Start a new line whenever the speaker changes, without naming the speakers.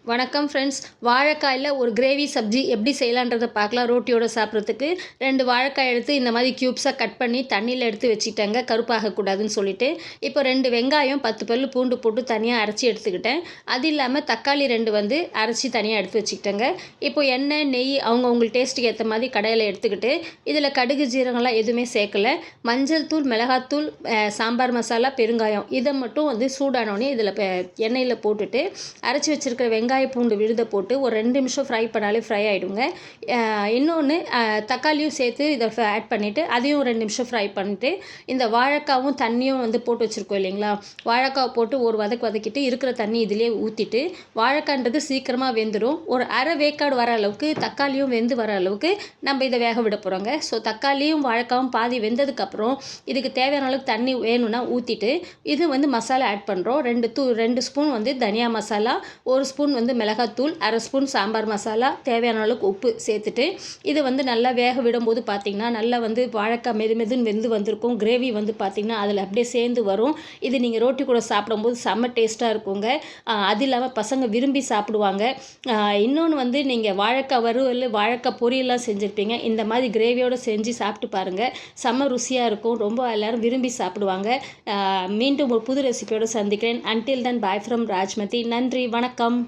வணக்கம் ஃப்ரெண்ட்ஸ். வாழைக்காயில ஒரு கிரேவி சப்ஜி எப்படி செய்யலான்றத பார்க்கலாம். ரோட்டியோட சாப்பிட்றதுக்கு 2 வாழைக்காய் எடுத்து இந்த மாதிரி க்யூப்ஸாக கட் பண்ணி தண்ணியில் எடுத்து வச்சுக்கிட்டேங்க, கருப்பாகக்கூடாதுன்னு சொல்லிட்டு. இப்போ 2 வெங்காயம் 10 பல் பூண்டு போட்டு தனியாக அரைச்சி எடுத்துக்கிட்டேன். அது இல்லாமல் தக்காளி 2 வந்து அரைச்சி தனியாக எடுத்து வச்சுக்கிட்டேங்க. இப்போ எண்ணெய், நெய் அவங்கவுங்க டேஸ்ட்டுக்கு ஏற்ற மாதிரி கடையில் எடுத்துக்கிட்டு, இதில் கடுகு ஜீரகம்லாம் எதுவுமே சேர்க்கல. மஞ்சள் தூள், மிளகாத்தூள், சாம்பார் மசாலா, பெருங்காயம் இதை மட்டும் வந்து சூடானோடனே இதில் எண்ணெயில் போட்டுட்டு அரைச்சி வச்சுருக்கிற வெங்காய பூண்டு விழுதை போட்டு ஒரு 2 நிமிஷம் ஃப்ரை பண்ணாலே ஃப்ரை ஆகிடுங்க. இன்னொன்று தக்காளியும் சேர்த்து இதை ஆட் பண்ணிவிட்டு அதையும் 2 நிமிஷம் ஃப்ரை பண்ணிவிட்டு இந்த வாழைக்காவும் தண்ணியும் வந்து போட்டு வச்சுருக்கோம் இல்லைங்களா, வாழைக்காவை போட்டு ஒரு வதக்கிட்டு இருக்கிற தண்ணி இதிலே ஊற்றிட்டு, வாழைக்கான்றது சீக்கிரமாக வெந்துடும். ஒரு அரை வேக்காடு வர அளவுக்கு தக்காளியும் வெந்து வர அளவுக்கு நம்ம இதை வேக விட போகிறோங்க. ஸோ தக்காளியும் வாழைக்காவும் பாதி வெந்ததுக்கப்புறம் இதுக்கு தேவையான அளவுக்கு தண்ணி வேணும்னா ஊற்றிட்டு இது வந்து மசாலா ஆட் பண்ணுறோம். 2 ஸ்பூன் வந்து தனியா மசாலா, 1 ஸ்பூன் வந்து மிளகாத்தூள், அரை ஸ்பூன் சாம்பார் மசாலா, தேவையான அளவுக்கு உப்பு சேர்த்துட்டு இது வந்து நல்லா வேக விடும்போது பார்த்திங்கன்னா நல்லா வந்து வாழைக்காய் மெதுன்னு வெந்து வந்திருக்கும். கிரேவி வந்து பார்த்திங்கன்னா அதில் அப்படியே சேர்ந்து வரும். இது நீங்கள் ரோட்டி கூட சாப்பிடும்போது செம்ம டேஸ்ட்டாக இருக்குங்க. அது இல்லாமல் பசங்க விரும்பி சாப்பிடுவாங்க. இன்னொன்று வந்து நீங்கள் வாழைக்காய் வறுவல், வாழைக்காய் பொரியல்லாம் செஞ்சுருப்பீங்க. இந்த மாதிரி கிரேவியோடு செஞ்சு சாப்பிட்டு பாருங்கள், செம்ம ருசியாக இருக்கும். ரொம்ப எல்லோரும் விரும்பி சாப்பிடுவாங்க. மீண்டும் ஒரு புது ரெசிபியோடு சந்திக்கிறேன். Until then bye from Rajmathi. நன்றி, வணக்கம்.